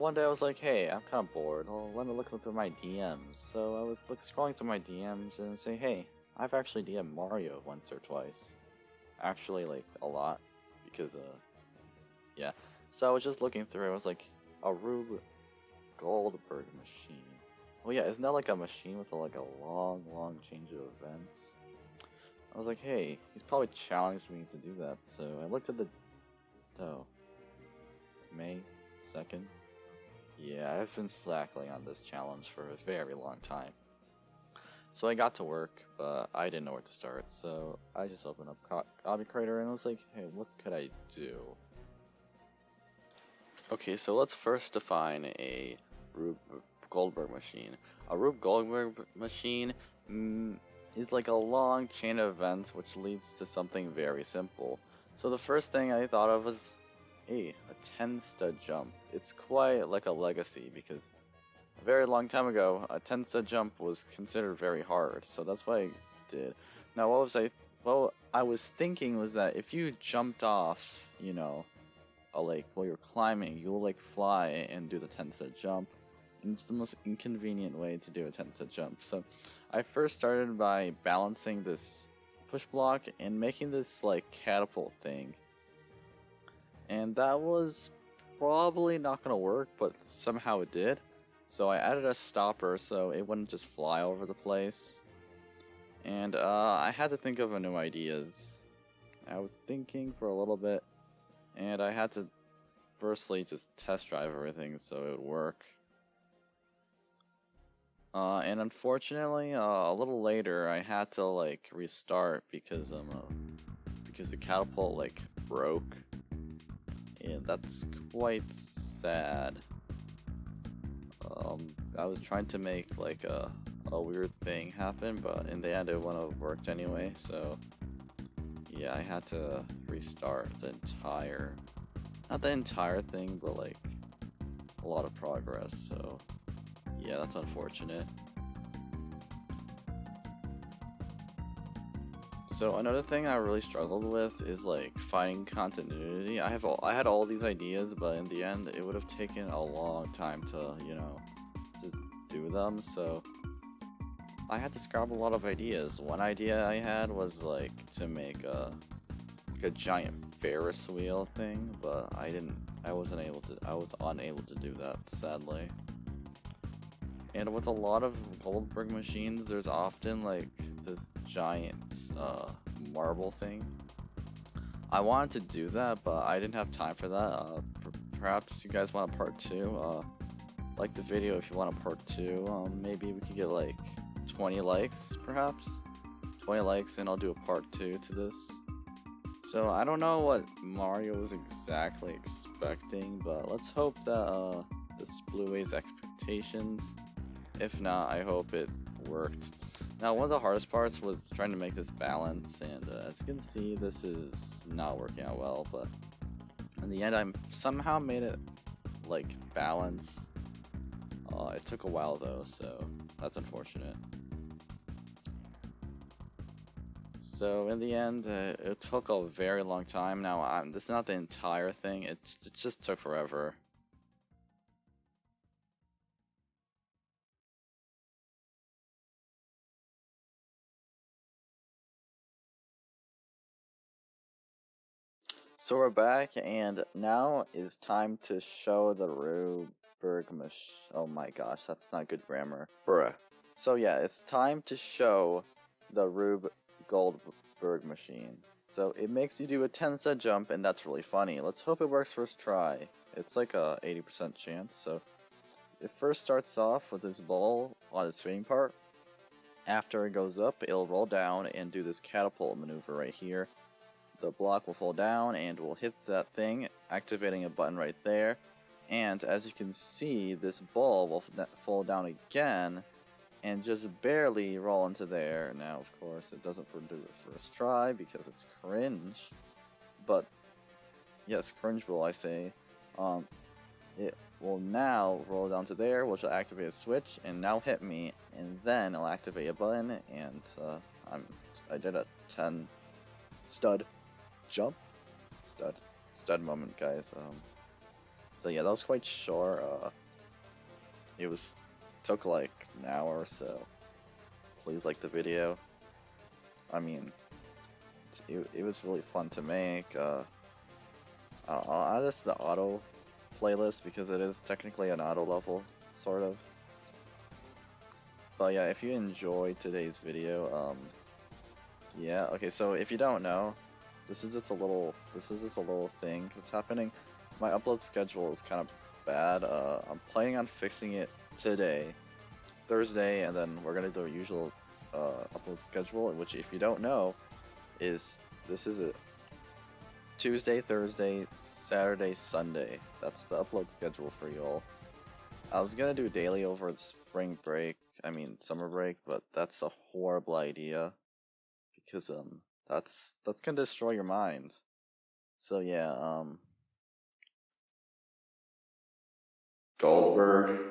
One day I was like, hey, I'm kind of bored. Well, let me look through my DMs. So I was scrolling through my DMs and say, hey, I've actually DM'd Mario once or twice. Actually, like, a lot. Because, yeah. So I was just looking through, I was like, a Rube Goldberg machine. Well, yeah, isn't that like a machine with like a long change of events? I was like, hey, he's probably challenged me to do that. So I looked at the, oh, May 2nd. Yeah, I've been slacking on this challenge for a very long time. So I got to work, but I didn't know where to start, so I just opened up Obby Creator and I was like, hey, what could I do? Okay, so let's first define a Rube Goldberg machine. A Rube Goldberg machine is like a long chain of events which leads to something very simple. So the first thing I thought of was, hey, a 10 stud jump. It's quite like a legacy because a very long time ago, a 10 stud jump was considered very hard, so that's what I did. Now, what I was thinking was that if you jumped off, you know, a lake while you're climbing, you'll like fly and do the 10 stud jump. And it's the most inconvenient way to do a 10 stud jump. So I first started by balancing this push block and making this like catapult thing. And that was probably not gonna work, but somehow it did. So I added a stopper so it wouldn't just fly over the place. And I had to think of new ideas. I was thinking for a little bit, and I had to firstly just test drive everything so it would work. And unfortunately, a little later, I had to like restart because the catapult like broke, and that's quite sad. I was trying to make like a weird thing happen, but in the end it wouldn't have worked anyway, so yeah, I had to restart not the entire thing, but like a lot of progress, so yeah, that's unfortunate. So another thing I really struggled with is like finding continuity. I had all these ideas, but in the end it would have taken a long time to, you know, just do them, so I had to scrap a lot of ideas. One idea I had was like to make a giant Ferris wheel thing, but I was unable to do that, sadly. And with a lot of Goldberg machines, there's often like this giant marble thing. I wanted to do that, but I didn't have time for that. Perhaps you guys want a part 2. Like the video if you want a part 2. Maybe we could get like 20 likes, perhaps. 20 likes and I'll do a part 2 to this. So I don't know what Mario was exactly expecting, but let's hope that this blew away his expectations. If not, I hope it worked. Now, one of the hardest parts was trying to make this balance, and as you can see, this is not working out well, but in the end, I somehow made it, like, balance. It took a while, though, so that's unfortunate. So, in the end, it took a very long time. Now, this is not the entire thing, it just took forever. So we're back, and now is time to show the oh my gosh, that's not good grammar. Bruh. So yeah, it's time to show the Rube Goldberg machine. So it makes you do a 10 stud jump, and that's really funny. Let's hope it works first try. It's like a 80% chance, so it first starts off with this ball on its fitting part. After it goes up, it'll roll down and do this catapult maneuver right here. The block will fall down and will hit that thing, activating a button right there. And as you can see, this ball will fall down again and just barely roll into there. Now, of course, it doesn't do it first try because it's cringe. But, yes, cringe will I say. It will now roll down to there, which will activate a switch, and now hit me, and then it'll activate a button, and I did a 10 stud jump. Stud moment, guys. So yeah, that was quite short. It was took like an hour or so. Please like the video. I mean, it was really fun to make. I'll add this to the auto playlist because it is technically an auto level, sort of. But yeah, if you enjoyed today's video, yeah, okay, so if you don't know, this is just a little thing that's happening. My upload schedule is kind of bad. I'm planning on fixing it today, Thursday, and then we're gonna do our usual upload schedule, which, if you don't know, is this is a Tuesday, Thursday, Saturday, Sunday. That's the upload schedule for y'all. I was gonna do daily over spring break, summer break, but that's a horrible idea because that's gonna destroy your mind. So yeah, Goldberg.